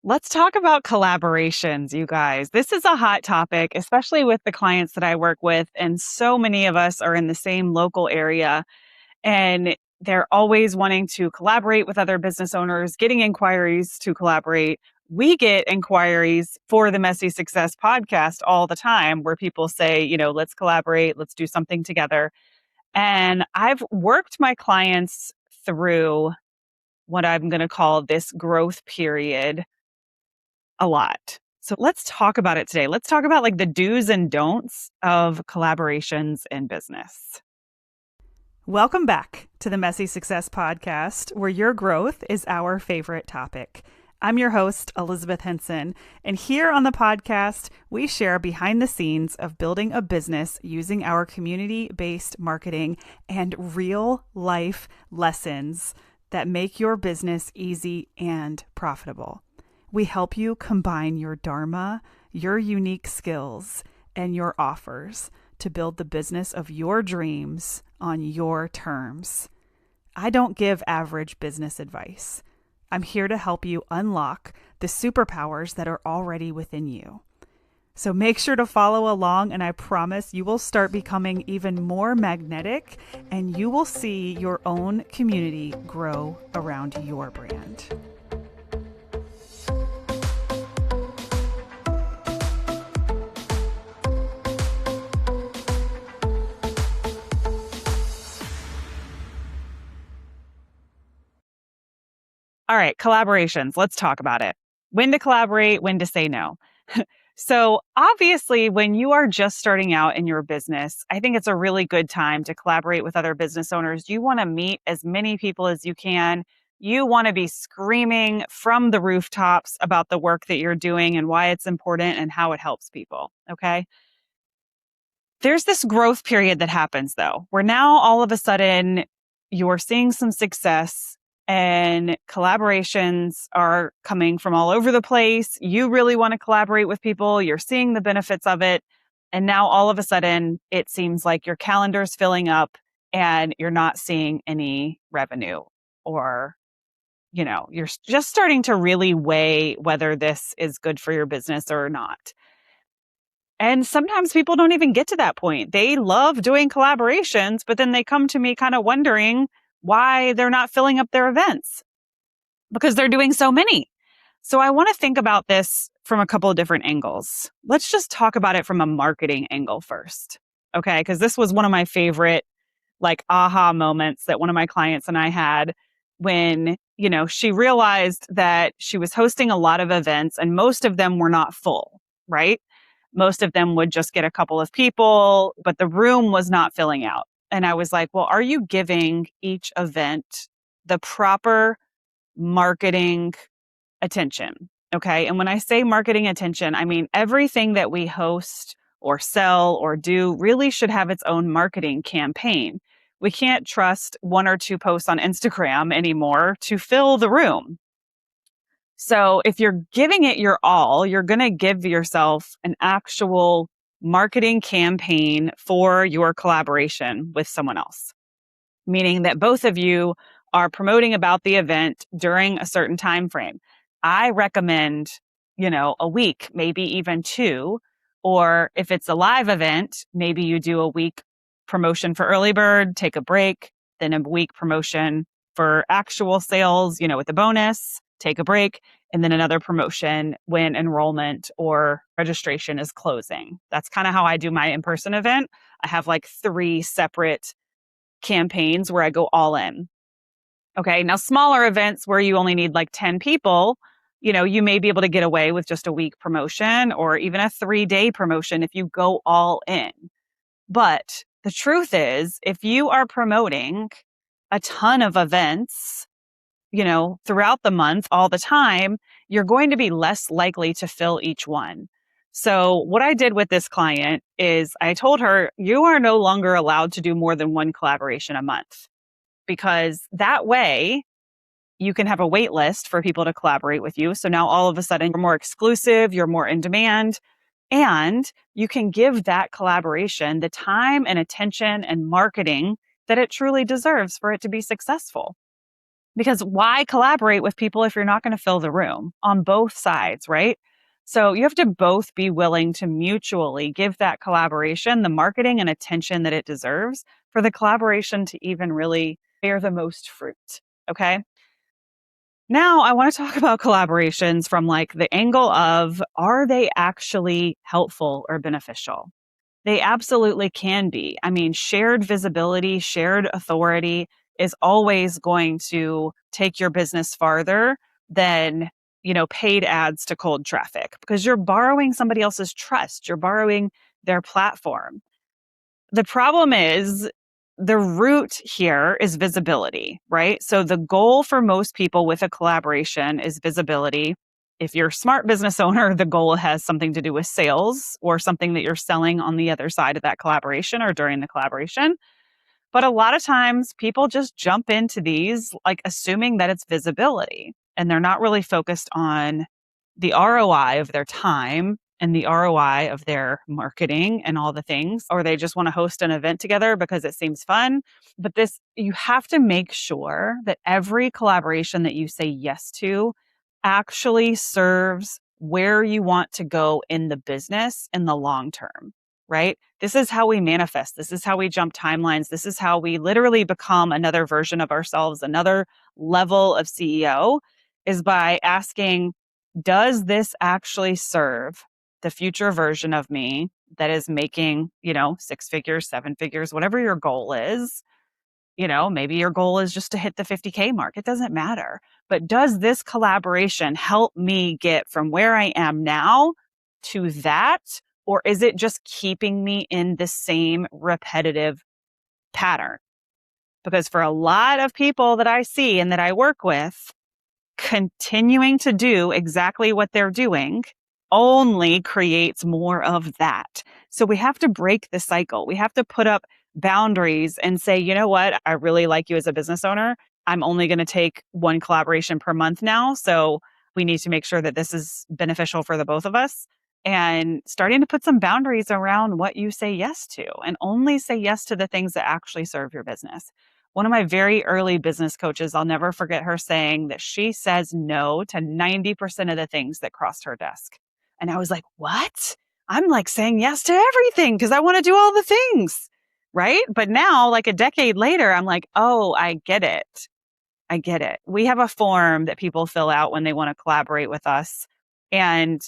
Let's talk about collaborations, you guys. This is a hot topic, especially with the clients that I work with. And so many of us are in the same local area and they're always wanting to collaborate with other business owners, getting inquiries to collaborate. We get inquiries for the Messy Success podcast all the time where people say, let's collaborate, let's do something together. And I've worked my clients through what I'm going to call this growth period a lot. So let's talk about it today. Let's talk about like the do's and don'ts of collaborations in business. Welcome back to the Messy Success Podcast, where your growth is our favorite topic. I'm your host, Elizabeth Henson, and here on the podcast, we share behind the scenes of building a business using our community-based marketing and real-life lessons that make your business easy and profitable. We help you combine your dharma, your unique skills, and your offers to build the business of your dreams on your terms. I don't give average business advice. I'm here to help you unlock the superpowers that are already within you. So make sure to follow along, and I promise you will start becoming even more magnetic, and you will see your own community grow around your brand. All right, collaborations. Let's talk about it. When to collaborate, when to say no. So obviously, when you are just starting out in your business, I think it's a really good time to collaborate with other business owners. You want to meet as many people as you can. You want to be screaming from the rooftops about the work that you're doing and why it's important and how it helps people. Okay. There's this growth period that happens though, where now all of a sudden you're seeing some success and collaborations are coming from all over the place. You really want to collaborate with people. You're seeing the benefits of it. And now all of a sudden it seems like your calendar's filling up and you're not seeing any revenue, or, you're just starting to really weigh whether this is good for your business or not. And sometimes people don't even get to that point. They love doing collaborations, but then they come to me kind of wondering why they're not filling up their events because they're doing so many. So I want to think about this from a couple of different angles. Let's just talk about it from a marketing angle first. Okay. Because this was one of my favorite like aha moments that one of my clients and I had when, she realized that she was hosting a lot of events and most of them were not full, right? Most of them would just get a couple of people, but the room was not filling out. And I was like, well, are you giving each event the proper marketing attention? Okay. And when I say marketing attention, I mean everything that we host or sell or do really should have its own marketing campaign. We can't trust one or two posts on Instagram anymore to fill the room. So if you're giving it your all, you're going to give yourself an actual marketing campaign for your collaboration with someone else, meaning that both of you are promoting about the event during a certain time frame. I recommend, a week, maybe even two, or if it's a live event, maybe you do a week promotion for early bird, take a break, then a week promotion for actual sales, with the bonus, take a break, and then another promotion when enrollment or registration is closing. That's kind of how I do my in-person event. I have like 3 separate campaigns where I go all in. Okay. Now, smaller events where you only need like 10 people, you may be able to get away with just a week promotion or even a 3-day promotion if you go all in. But the truth is, if you are promoting a ton of events, throughout the month, all the time, you're going to be less likely to fill each one. So what I did with this client is I told her, you are no longer allowed to do more than one collaboration a month, because that way you can have a wait list for people to collaborate with you. So now all of a sudden you're more exclusive, you're more in demand, and you can give that collaboration the time and attention and marketing that it truly deserves for it to be successful. Because why collaborate with people if you're not going to fill the room on both sides, right? So you have to both be willing to mutually give that collaboration the marketing and attention that it deserves for the collaboration to even really bear the most fruit. Okay. Now I want to talk about collaborations from like the angle of, are they actually helpful or beneficial? They absolutely can be. I mean, shared visibility, shared authority is always going to take your business farther than, paid ads to cold traffic, because you're borrowing somebody else's trust. You're borrowing their platform. The problem is the root here is visibility, right? So the goal for most people with a collaboration is visibility. If you're a smart business owner, the goal has something to do with sales or something that you're selling on the other side of that collaboration or during the collaboration. But a lot of times people just jump into these like assuming that it's visibility, and they're not really focused on the ROI of their time and the ROI of their marketing and all the things, or they just want to host an event together because it seems fun. But you have to make sure that every collaboration that you say yes to actually serves where you want to go in the business in the long term, right? This is how we manifest. This is how we jump timelines. This is how we literally become another version of ourselves, another level of CEO, is by asking, does this actually serve the future version of me that is making, 6 figures, 7 figures, whatever your goal is? Maybe your goal is just to hit the 50K mark. It doesn't matter. But does this collaboration help me get from where I am now to that? Or is it just keeping me in the same repetitive pattern? Because for a lot of people that I see and that I work with, continuing to do exactly what they're doing only creates more of that. So we have to break the cycle. We have to put up boundaries and say, you know what? I really like you as a business owner. I'm only going to take one collaboration per month now. So we need to make sure that this is beneficial for the both of us. And starting to put some boundaries around what you say yes to, and only say yes to the things that actually serve your business. One of my very early business coaches, I'll never forget her saying that she says no to 90% of the things that crossed her desk. And I was like, what? I'm like saying yes to everything because I want to do all the things. Right. But now, like a decade later, I'm like, oh, I get it. I get it. We have a form that people fill out when they want to collaborate with us. And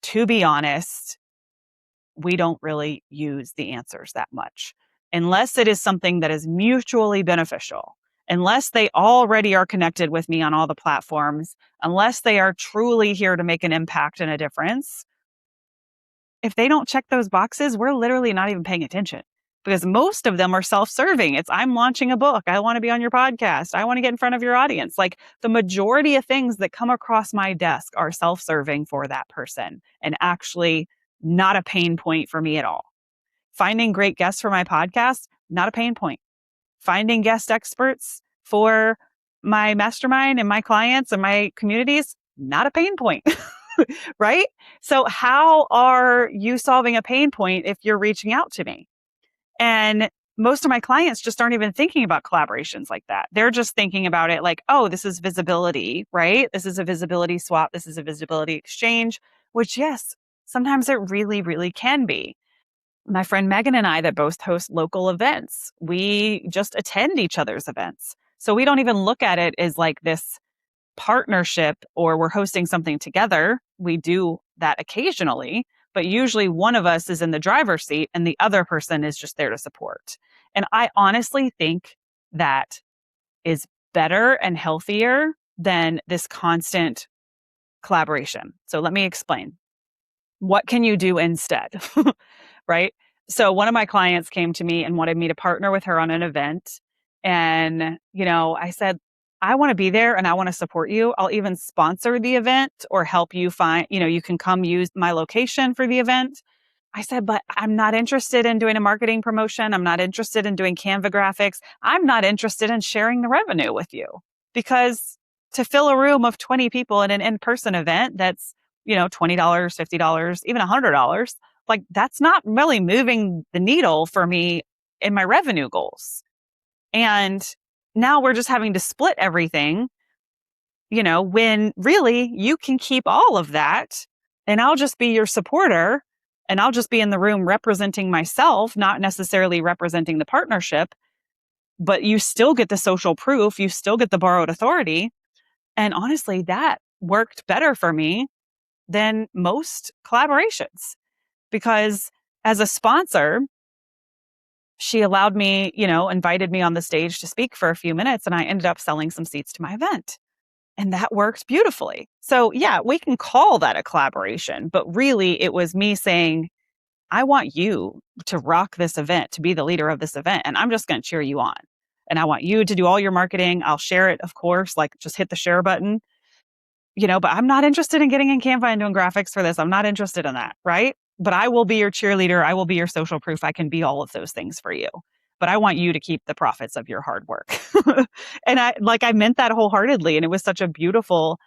to be honest, we don't really use the answers that much unless it is something that is mutually beneficial, unless they already are connected with me on all the platforms, unless they are truly here to make an impact and a difference. If they don't check those boxes, we're literally not even paying attention, because most of them are self-serving. It's, I'm launching a book. I want to be on your podcast. I want to get in front of your audience. Like the majority of things that come across my desk are self-serving for that person and actually not a pain point for me at all. Finding great guests for my podcast, not a pain point. Finding guest experts for my mastermind and my clients and my communities, not a pain point. Right? So how are you solving a pain point if you're reaching out to me? And most of my clients just aren't even thinking about collaborations like that. They're just thinking about it like, oh, this is visibility, right? This is a visibility swap. This is a visibility exchange, which yes, sometimes it really, really can be. My friend Megan and I that both host local events, we just attend each other's events. So we don't even look at it as like this partnership or we're hosting something together. We do that occasionally, but usually one of us is in the driver's seat and the other person is just there to support. And I honestly think that is better and healthier than this constant collaboration. So let me explain. What can you do instead? Right? So one of my clients came to me and wanted me to partner with her on an event. And, I said, I want to be there and I want to support you. I'll even sponsor the event or help you find, you can come use my location for the event. I said, but I'm not interested in doing a marketing promotion. I'm not interested in doing Canva graphics. I'm not interested in sharing the revenue with you, because to fill a room of 20 people in an in-person event, that's, $20, $50, even $100, like that's not really moving the needle for me in my revenue goals. And now we're just having to split everything, when really you can keep all of that and I'll just be your supporter and I'll just be in the room representing myself, not necessarily representing the partnership, but you still get the social proof, you still get the borrowed authority. And honestly, that worked better for me than most collaborations because as a sponsor, she allowed me, invited me on the stage to speak for a few minutes and I ended up selling some seats to my event. And that worked beautifully. So yeah, we can call that a collaboration, but really it was me saying, I want you to rock this event, to be the leader of this event. And I'm just going to cheer you on. And I want you to do all your marketing. I'll share it, of course, like just hit the share button, but I'm not interested in getting in Canva and doing graphics for this. I'm not interested in that. Right. But I will be your cheerleader. I will be your social proof. I can be all of those things for you. But I want you to keep the profits of your hard work. And I meant that wholeheartedly. And it was such a beautiful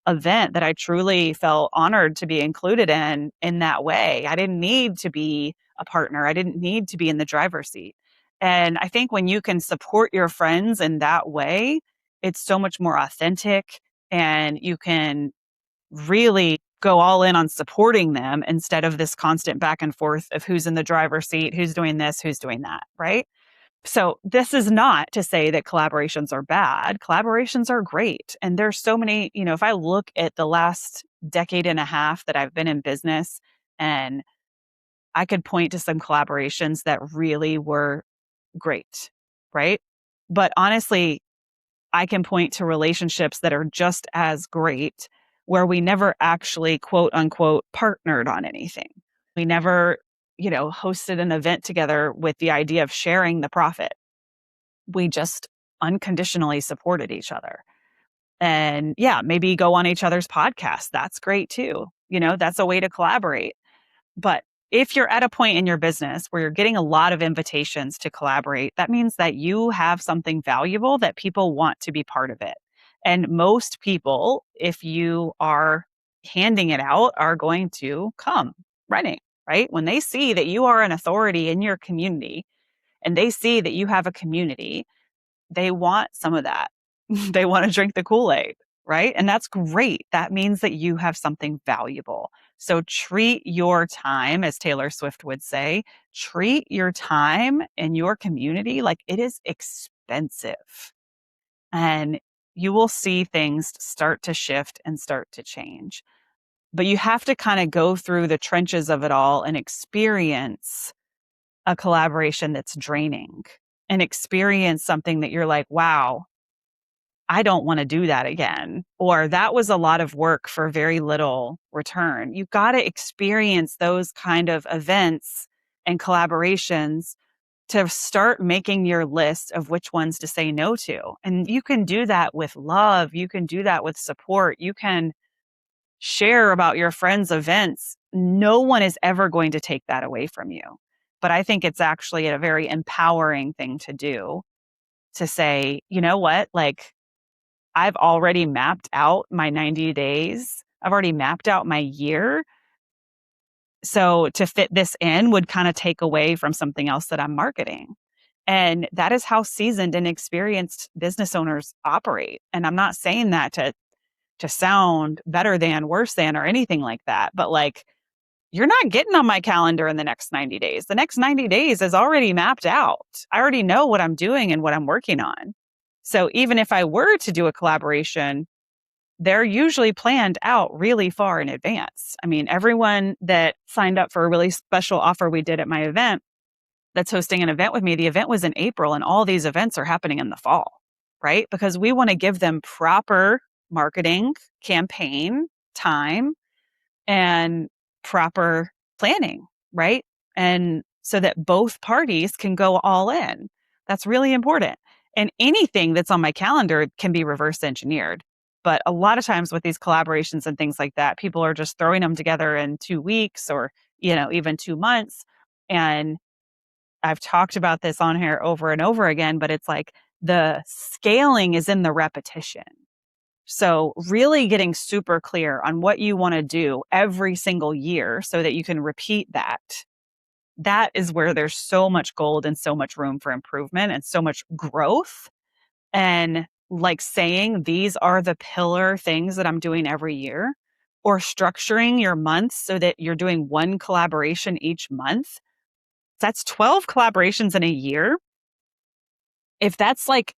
event that I truly felt honored to be included in that way. I didn't need to be a partner. I didn't need to be in the driver's seat. And I think when you can support your friends in that way, it's so much more authentic and you can really go all in on supporting them instead of this constant back and forth of who's in the driver's seat, who's doing this, who's doing that, right? So this is not to say that collaborations are bad. Collaborations are great. And there's so many, if I look at the last decade and a half that I've been in business and I could point to some collaborations that really were great, right? But honestly, I can point to relationships that are just as great where we never actually quote unquote partnered on anything. We never, hosted an event together with the idea of sharing the profit. We just unconditionally supported each other. And yeah, maybe go on each other's podcasts. That's great too. That's a way to collaborate. But if you're at a point in your business where you're getting a lot of invitations to collaborate, that means that you have something valuable that people want to be part of it. And most people, if you are handing it out, are going to come running, right? When they see that you are an authority in your community and they see that you have a community, they want some of that. They want to drink the Kool-Aid, right? And that's great. That means that you have something valuable. So treat your time, as Taylor Swift would say, treat your time in your community like it is expensive. And you will see things start to shift and start to change. But you have to kind of go through the trenches of it all and experience a collaboration that's draining and experience something that you're like, wow, I don't want to do that again. Or that was a lot of work for very little return. You've got to experience those kind of events and collaborations to start making your list of which ones to say no to. And you can do that with love. You can do that with support. You can share about your friends' events. No one is ever going to take that away from you. But I think it's actually a very empowering thing to do to say, you know what, like, I've already mapped out my 90 days. I've already mapped out my year. So to fit this in would kind of take away from something else that I'm marketing. And that is how seasoned and experienced business owners operate. And I'm not saying that to sound better than, worse than, or anything like that. But like, you're not getting on my calendar in the next 90 days. The next 90 days is already mapped out. I already know what I'm doing and what I'm working on. So even if I were to do a collaboration, they're usually planned out really far in advance. I mean, everyone that signed up for a really special offer we did at my event that's hosting an event with me, the event was in April and all these events are happening in the fall, right? Because we want to give them proper marketing, campaign, time, and proper planning, right? And so that both parties can go all in. That's really important. And anything that's on my calendar can be reverse engineered. But a lot of times with these collaborations and things like that, people are just throwing them together in 2 weeks or, even 2 months. And I've talked about this on here over and over again, but it's like the scaling is in the repetition. So really getting super clear on what you want to do every single year so that you can repeat that. That is where there's so much gold and so much room for improvement and so much growth. and like saying these are the pillar things that I'm doing every year, or structuring your months so that you're doing one collaboration each month, that's 12 collaborations in a year. If that's like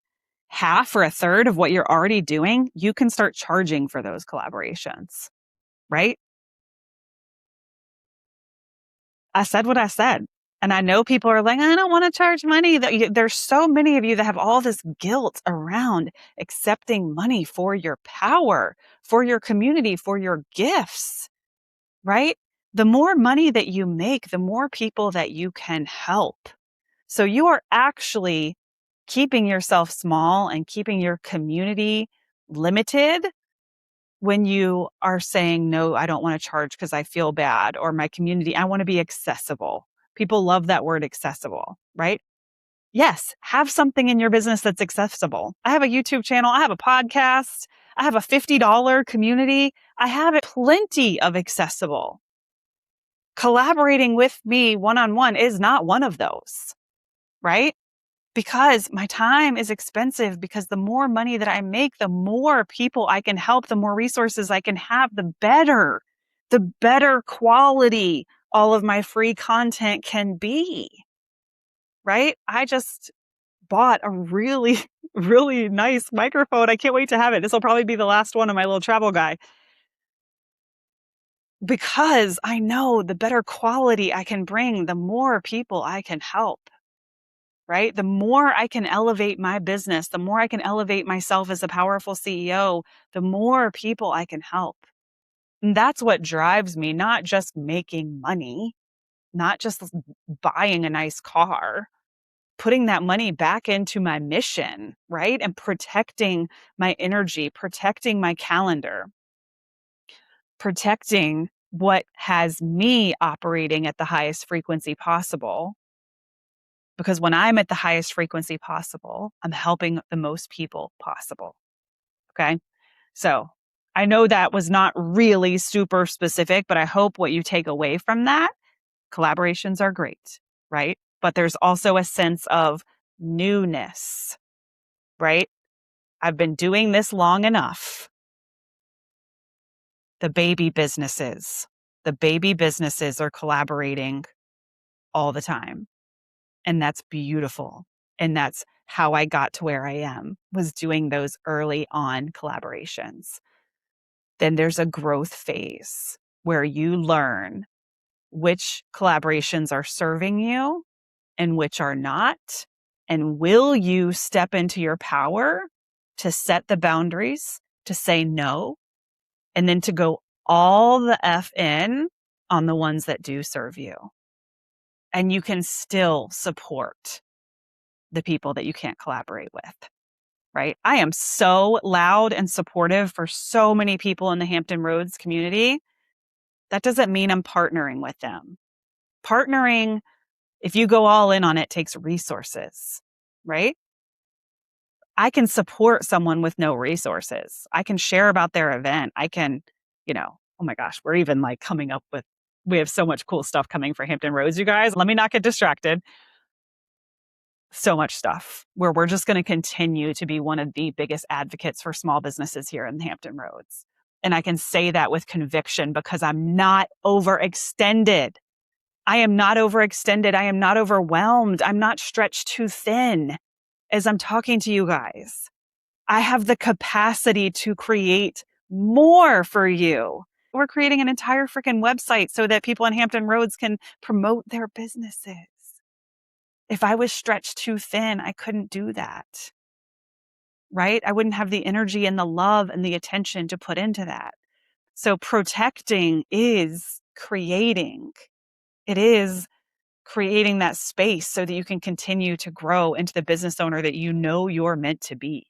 half or a third of what you're already doing, you can start charging for those collaborations, right? I said what I said. And I know people are like, I don't want to charge money. There's so many of you that have all this guilt around accepting money for your power, for your community, for your gifts, right? The more money that you make, the more people that you can help. So you are actually keeping yourself small and keeping your community limited when you are saying, no, I don't want to charge because I feel bad, or my community, I want to be accessible. People love that word accessible, right? Yes, have something in your business that's accessible. I have a YouTube channel. I have a podcast. I have a $50 community. I have plenty of accessible. Collaborating with me one-on-one is not one of those, right? Because my time is expensive, because the more money that I make, the more people I can help, the more resources I can have, the better quality all of my free content can be, right? I just bought a really, really nice microphone. I can't wait to have it. This will probably be the last one of my little travel guy, because I know the better quality I can bring, the more people I can help. Right? The more I can elevate my business, the more I can elevate myself as a powerful CEO, the more people I can help. And that's what drives me, not just making money, not just buying a nice car, putting that money back into my mission, right? And protecting my energy, protecting my calendar, protecting what has me operating at the highest frequency possible. Because when I'm at the highest frequency possible, I'm helping the most people possible. Okay. So I know that was not really super specific, but I hope what you take away from that, collaborations are great, right? But there's also a sense of newness, right? I've been doing this long enough. The baby businesses are collaborating all the time. And that's beautiful. And that's how I got to where I am, was doing those early on collaborations. Then there's a growth phase where you learn which collaborations are serving you and which are not. And will you step into your power to set the boundaries, to say no, and then to go all the F in on the ones that do serve you? And you can still support the people that you can't collaborate with, right? I am so loud and supportive for so many people in the Hampton Roads community. That doesn't mean I'm partnering with them. Partnering, if you go all in on it, takes resources, right? I can support someone with no resources. I can share about their event. I can, oh my gosh, we're even like coming up with, we have so much cool stuff coming for Hampton Roads, you guys. Let me not get distracted. So much stuff where we're just going to continue to be one of the biggest advocates for small businesses here in the Hampton Roads. And I can say that with conviction because I'm not overextended. I am not overextended. I am not overwhelmed. I'm not stretched too thin as I'm talking to you guys. I have the capacity to create more for you. We're creating an entire freaking website so that people in Hampton Roads can promote their businesses. If I was stretched too thin, I couldn't do that, right? I wouldn't have the energy and the love and the attention to put into that. So protecting is creating. It is creating that space so that you can continue to grow into the business owner that you know you're meant to be.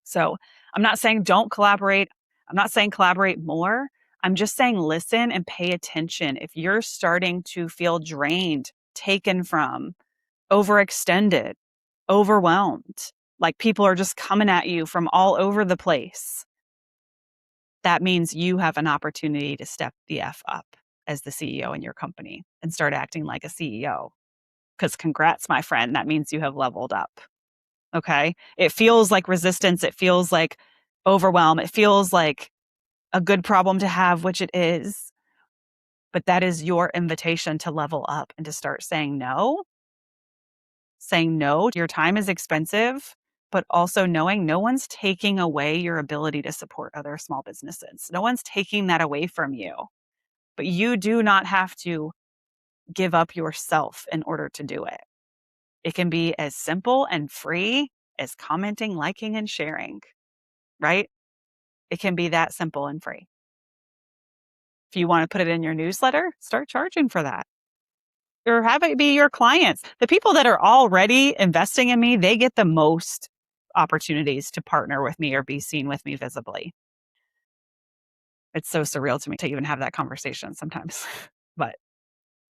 So I'm not saying don't collaborate. I'm not saying collaborate more. I'm just saying listen and pay attention. If you're starting to feel drained, taken from, overextended, overwhelmed, like people are just coming at you from all over the place, that means you have an opportunity to step the F up as the CEO in your company and start acting like a CEO. Because congrats, my friend, that means you have leveled up. Okay. It feels like resistance. It feels like overwhelm. It feels like a good problem to have, which it is. But that is your invitation to level up and to start saying no. Saying no, your time is expensive, but also knowing no one's taking away your ability to support other small businesses. No one's taking that away from you, but you do not have to give up yourself in order to do it. It can be as simple and free as commenting, liking, and sharing, right? It can be that simple and free. If you want to put it in your newsletter, start charging for that. Or have it be your clients. The people that are already investing in me, they get the most opportunities to partner with me or be seen with me visibly. It's so surreal to me to even have that conversation sometimes, but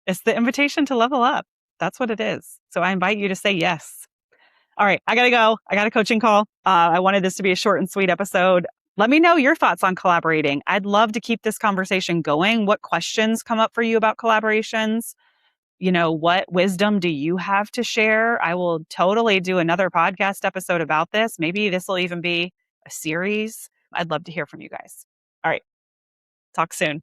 it's the invitation to level up. That's what it is. So I invite you to say yes. All right, I got to go. I got a coaching call. I wanted this to be a short and sweet episode. Let me know your thoughts on collaborating. I'd love to keep this conversation going. What questions come up for you about collaborations? What wisdom do you have to share? I will totally do another podcast episode about this. Maybe this will even be a series. I'd love to hear from you guys. All right. Talk soon.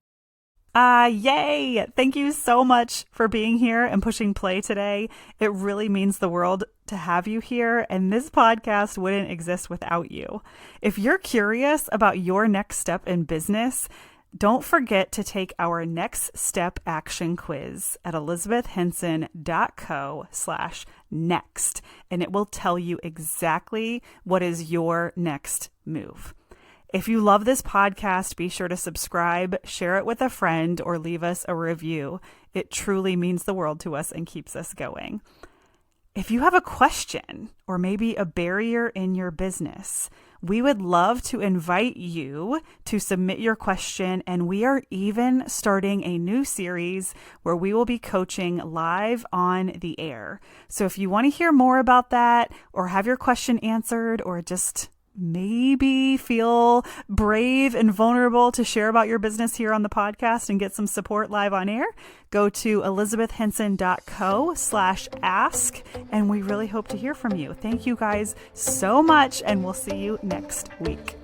Yay! Thank you so much for being here and pushing play today. It really means the world to have you here, and this podcast wouldn't exist without you. If you're curious about your next step in business, don't forget to take our next step action quiz at elizabethhenson.co/next, and it will tell you exactly what is your next move. If you love this podcast, be sure to subscribe, share it with a friend, or leave us a review. It truly means the world to us and keeps us going. If you have a question or maybe a barrier in your business, we would love to invite you to submit your question, and we are even starting a new series where we will be coaching live on the air. So if you want to hear more about that or have your question answered or just maybe feel brave and vulnerable to share about your business here on the podcast and get some support live on air, go to elizabethhenson.co/ask, and we really hope to hear from you. Thank you guys so much, and we'll see you next week.